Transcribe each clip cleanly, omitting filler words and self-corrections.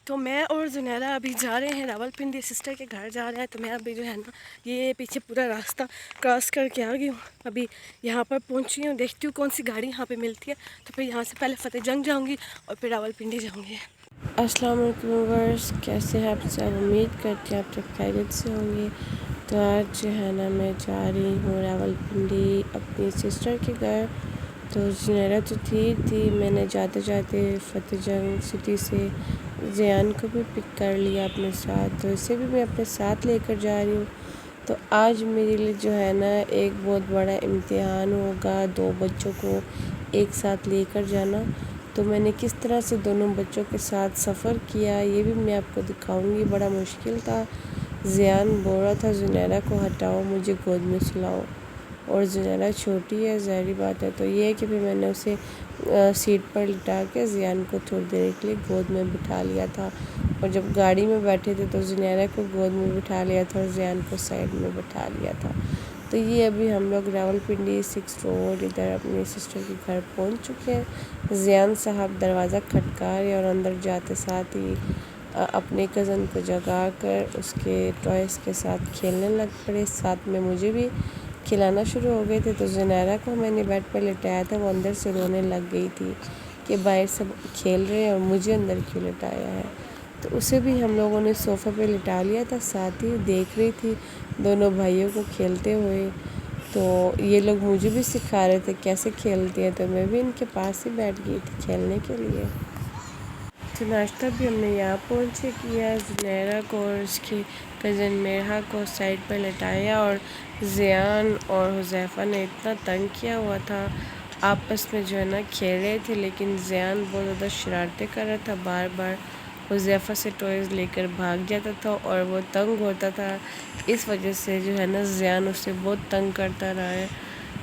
تو میں اور زنیرہ ابھی جا رہے ہیں راولپنڈی، سسٹر کے گھر جا رہے ہیں. تو میں ابھی جو ہے نا یہ پیچھے پورا راستہ کراس کر کے آ گئی ہوں. ابھی یہاں پر پہنچی ہوں، دیکھتی ہوں کون سی گاڑی یہاں پہ ملتی ہے. تو پھر یہاں سے پہلے فتح جنگ جاؤں گی اور پھر راولپنڈی جاؤں گی. السلام علیکم ویورز، کیسے ہیں آپ سب؟ امید کرتے ہیں آپ سب خیریت سے ہوں گے. تو آج جو ہے نا میں جا رہی ہوں راولپنڈی اپنی سسٹر کے گھر. تو زنیرہ تو تھی میں نے جاتے جاتے فتح جنگ سٹی سے زیان کو بھی پک کر لیا اپنے ساتھ، تو اسے بھی میں اپنے ساتھ لے کر جا رہی ہوں. تو آج میرے لیے جو ہے نا ایک بہت بڑا امتحان ہوگا 2 بچوں کو ایک ساتھ لے کر جانا. تو میں نے کس طرح سے دونوں بچوں کے ساتھ سفر کیا یہ بھی میں آپ کو دکھاؤں گی. بڑا مشکل تھا. زیان بول رہا تھا زنیرہ کو ہٹاؤ، مجھے گود میں سلاؤ، اور زنیرہ چھوٹی ہے ظاہری بات ہے. تو یہ ہے کہ پھر میں نے اسے سیٹ پر لٹا کے زیان کو تھوڑی دیر کے لیے گود میں بٹھا لیا تھا. اور جب گاڑی میں بیٹھے تھے تو زنیرہ کو گود میں بٹھا لیا تھا اور زیان کو سائڈ میں بٹھا لیا تھا. تو یہ ابھی ہم لوگ راولپنڈی 6 روڈ ادھر اپنی سسٹر کے گھر پہنچ چکے ہیں. زیان صاحب دروازہ کھٹکا رہے اور اندر جاتے ساتھ ہی اپنے کزن کو جگا کر اس کے ٹوائز کے ساتھ کھیلنے لگ پڑے. ساتھ میں مجھے بھی کھلانا شروع ہو گئے تھے. تو زنیرہ کو میں نے بیڈ پر لٹایا تھا، وہ اندر سے رونے لگ گئی تھی کہ باہر سب کھیل رہے ہیں اور مجھے اندر کیوں لٹایا ہے. تو اسے بھی ہم لوگوں نے صوفے پہ لٹا لیا تھا. ساتھ ہی دیکھ رہی تھی دونوں بھائیوں کو کھیلتے ہوئے. تو یہ لوگ مجھے بھی سکھا رہے تھے کیسے کھیلتے ہیں، تو میں بھی ان کے پاس ہی بیٹھ گئی تھی کھیلنے کے لیے. تو ناشتہ بھی ہم نے یہاں پہنچ کے کیا. زنیرہ کو اور اس کی کزن میرہا کو سائڈ پہ لٹایا، اور زیان اور حذیفہ نے اتنا تنگ کیا ہوا تھا، آپس میں جو ہے نا کھیل رہے تھے. لیکن زیان بہت زیادہ شرارتیں کر رہا تھا، بار بار حذیفہ سے ٹوائز لے کر بھاگ جاتا تھا اور وہ تنگ ہوتا تھا. اس وجہ سے جو ہے نا زیان اسے بہت تنگ کرتا رہا ہے.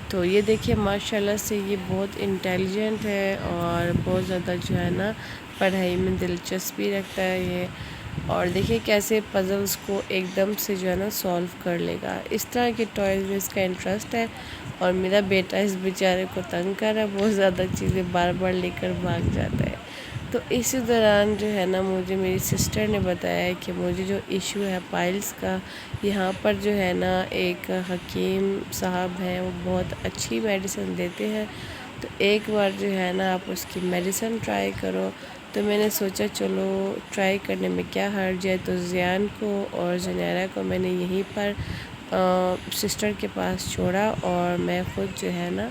تو یہ دیکھیے ماشاءاللہ سے یہ بہت انٹیلیجنٹ ہے اور بہت زیادہ جو ہے نا پڑھائی میں دلچسپی رکھتا ہے یہ. اور دیکھیے کیسے پزلز کو ایک دم سے جو ہے نا سولو کر لے گا. اس طرح کے ٹوائز میں اس کا انٹرسٹ ہے. اور میرا بیٹا اس بیچارے کو تنگ کر رہا ہے، بہت زیادہ چیزیں بار بار لے کر بھاگ جاتا ہے. تو اسی دوران جو ہے نا مجھے میری سسٹر نے بتایا کہ مجھے جو ایشو ہے پائلز کا، یہاں پر جو ہے نا ایک حکیم صاحب ہیں، وہ بہت اچھی میڈیسن دیتے ہیں. تو ایک بار جو ہے نا آپ اس کی میڈیسن ٹرائی کرو. تو میں نے سوچا چلو ٹرائی کرنے میں کیا حرج ہے. تو زیان کو اور زنیرہ کو میں نے یہیں پر سسٹر کے پاس چھوڑا اور میں خود جو ہے نا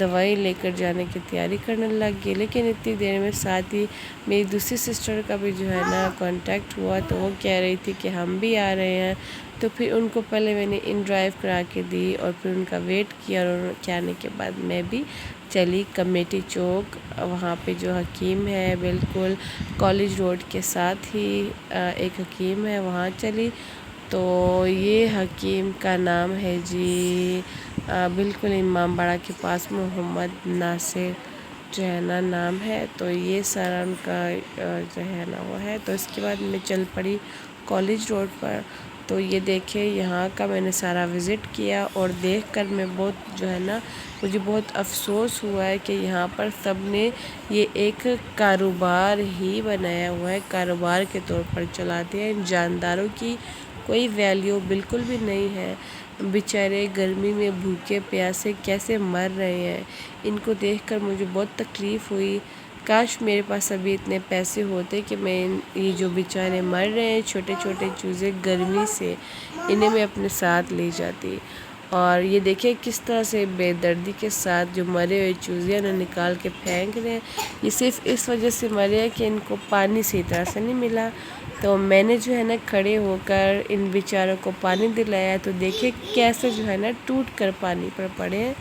دوائی لے کر جانے کی تیاری کرنے لگ گئی. لیکن اتنی دیر میں ساتھ ہی میری دوسری سسٹر کا بھی جو ہے نا کانٹیکٹ ہوا. تو وہ کہہ رہی تھی کہ ہم بھی آ رہے ہیں. تو پھر ان کو پہلے میں نے ان ڈرائیو کرا کے دی اور پھر ان کا ویٹ کیا، اور ان کے آنے کے بعد میں بھی چلی کمیٹی چوک. وہاں پہ جو حکیم ہے بالکل کالج روڈ کے ساتھ ہی ایک حکیم ہے، وہاں چلی. تو یہ حکیم کا نام ہے جی بالکل امام باڑہ کے پاس محمد ناصر جو ہے نا نام ہے. تو یہ سارا ان کا جو ہے نا وہ ہے. تو اس کے بعد میں چل پڑی کالج روڈ پر. تو یہ دیکھیں یہاں کا میں نے سارا وزٹ کیا اور دیکھ کر میں بہت جو ہے نا مجھے بہت افسوس ہوا ہے کہ یہاں پر سب نے یہ ایک کاروبار ہی بنایا ہوا ہے، کاروبار کے طور پر چلاتے ہیں. جانداروں کی کوئی ویلیو بالکل بھی نہیں ہے. بیچارے گرمی میں بھوکے پیاسے کیسے مر رہے ہیں، ان کو دیکھ کر مجھے بہت تکلیف ہوئی. کاش میرے پاس ابھی اتنے پیسے ہوتے کہ میں یہ جو بیچارے مر رہے ہیں چھوٹے چھوٹے چوزے گرمی سے، انہیں میں اپنے ساتھ لے جاتی. اور یہ دیکھیں کس طرح سے بے دردی کے ساتھ جو مرے ہوئے چوزے انہیں نکال کے پھینک رہے ہیں. یہ صرف اس وجہ سے مرے ہیں کہ ان کو پانی صحیح طرح سے نہیں ملا. تو میں نے جو ہے نا کھڑے ہو کر ان بیچاروں کو پانی دلایا. تو دیکھیں کیسے جو ہے نا ٹوٹ کر پانی پر پڑے ہیں،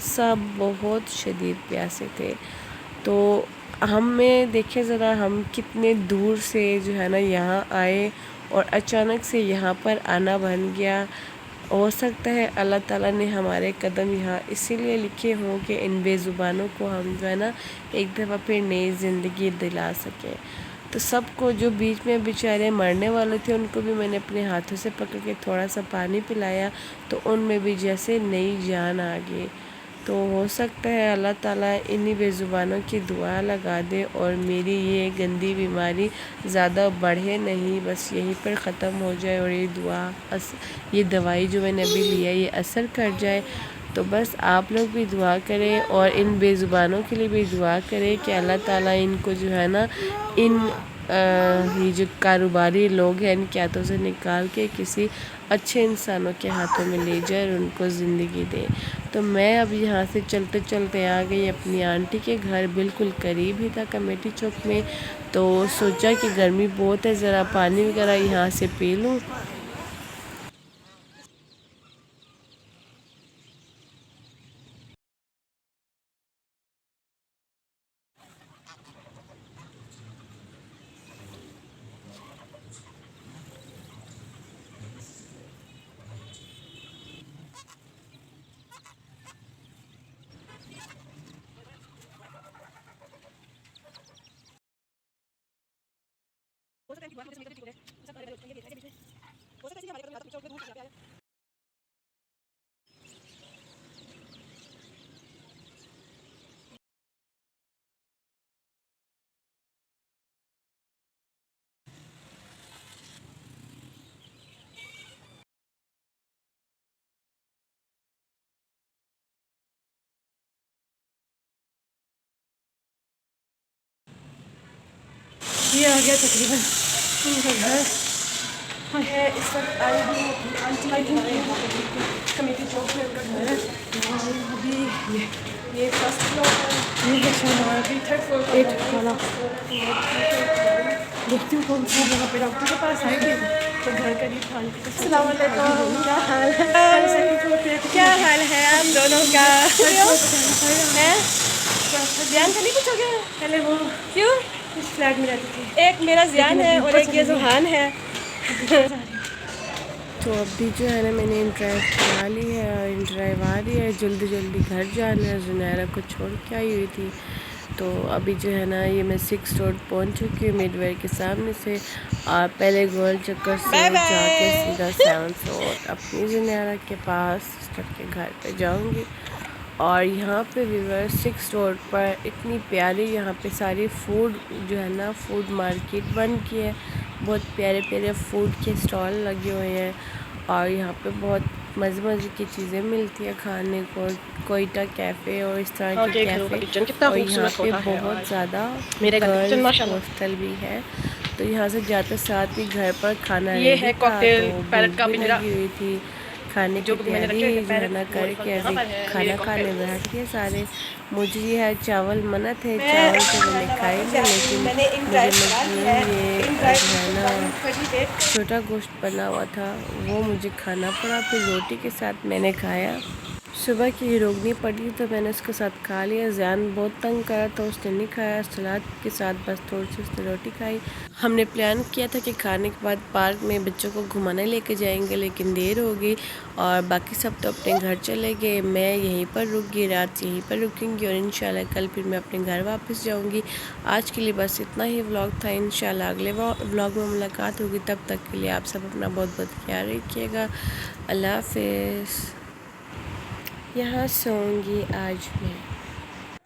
سب بہت شدید پیاسے تھے. تو ہمیں دیکھیں ذرا ہم کتنے دور سے جو ہے نا یہاں آئے اور اچانک سے یہاں پر آنا بن گیا. ہو سکتا ہے اللہ تعالیٰ نے ہمارے قدم یہاں اسی لیے لکھے ہوں کہ ان بے زبانوں کو ہم جو ہے نا ایک دفعہ پھر نئی زندگی دلا سکیں. تو سب کو جو بیچ میں بیچارے مرنے والے تھے ان کو بھی میں نے اپنے ہاتھوں سے پکڑ کے تھوڑا سا پانی پلایا. تو ان میں بھی جیسے نئی جان آ گئی. تو ہو سکتا ہے اللہ تعالیٰ انہی بے زبانوں کی دعا لگا دے اور میری یہ گندی بیماری زیادہ بڑھے نہیں، بس یہیں پر ختم ہو جائے، اور یہ دوائی جو میں نے ابھی لیا یہ اثر کر جائے۔ تو بس آپ لوگ بھی دعا کریں اور ان بے زبانوں کے لیے بھی دعا کریں کہ اللہ تعالیٰ ان کو جو ہے نا یہ جو کاروباری لوگ ہیں ان کے ہاتھوں سے نکال کے کسی اچھے انسانوں کے ہاتھوں میں لے جائے اور ان کو زندگی دے۔ تو میں اب یہاں سے چلتے چلتے آ گئی اپنی آنٹی کے گھر، بالکل قریب ہی تھا کمیٹی چوک میں، تو سوچا کہ گرمی بہت ہے ذرا پانی وغیرہ یہاں سے پی لوں۔ یہ آ گیا تقریباً ان کا گھر ہے۔ اس وقت آئی ہوئی آنٹی کمیٹی چوک میں ان کا گھر ہے، اور ابھی یہ فرسٹ فلور ہے، یہ ہے شاید ابھی تھرڈ فلور پر 8 والا۔ دیکھتی ہوں کون سی جگہ پہ ڈاکٹر کے پاس آئے گی تو گھر قریب تھا۔ السلام علیکم، کیا حال ہے؟ کیا حال ہے آپ دونوں کا؟ زیان کا نہیں پوچھو گے؟ پہلے وہ کیوں اس فلیٹ میں رہتی تھی، ایک میرا زیان ہے اور ایک یہ زوحان ہے۔ تو ابھی جو ہے نا میں نے انٹرائیو کرا لی ہے اور انٹرائیو آ رہی ہے، جلدی جلدی گھر جانا ہے، زنیرہ کو چھوڑ کے آئی ہوئی تھی۔ تو ابھی جو ہے نا یہ میں 6 روڈ پہنچ چکی ہوں مڈ ویئر کے سامنے سے، اور پہلے گول چکر سے جا کے سیدھا 7 روڈ اپنی زنیرہ کے پاس سسٹر کے گھر پہ جاؤں گی۔ اور یہاں پہ ویور 6 روڈ پر اتنی پیاری یہاں پہ ساری فوڈ جو ہے نا فوڈ مارکیٹ بن کی ہے، بہت پیارے پیارے فوڈ کے اسٹال لگے ہوئے ہیں، اور یہاں پہ بہت مزے مزے کی چیزیں ملتی ہیں کھانے کو، کوئٹہ کیفے اور اس طرح کے کیفے، اور یہاں پہ بہت زیادہ گرلز ہاسٹل بھی ہے۔ تو یہاں سے جاتے ساتھ ہی گھر پر کھانا ریڈی تھا، تو بھوک بھی لگی ہوئی تھی، کھانے کی تیاری جو ہے نا کر کے ابھی کھانا کھانے بیٹھ گئے سارے۔ مجھے یہ ہے چاول منع تھے، چاول تو میں نے کھائے نہیں، لیکن مجھے مجبوراً یہ جو ہے نا چھوٹا گوشت بنا ہوا تھا وہ مجھے کھانا پڑا، پھر روٹی کے ساتھ میں نے کھایا۔ صبح کی روگنی پڑی تو میں نے اس کے ساتھ کھا لیا، زیان بہت تنگ کرا تو اس نے نہیں کھایا، سلاد کے ساتھ بس تھوڑی سی اس نے روٹی کھائی۔ ہم نے پلان کیا تھا کہ کھانے کے بعد پارک میں بچوں کو گھمانے لے کے جائیں گے، لیکن دیر ہو گئی اور باقی سب تو اپنے گھر چلے گئے، میں یہیں پر رک گئی، رات یہیں پر رکیں گی، اور انشاءاللہ کل پھر میں اپنے گھر واپس جاؤں گی۔ آج کے لیے بس اتنا ہی ولاگ تھا، انشاءاللہ اگلے ولاگ میں ملاقات ہوگی، تب تک کے لیے آپ سب اپنا بہت بہت خیال رکھیے گا۔ اللہ حافظ۔ یہاں سوؤں گی آج میں۔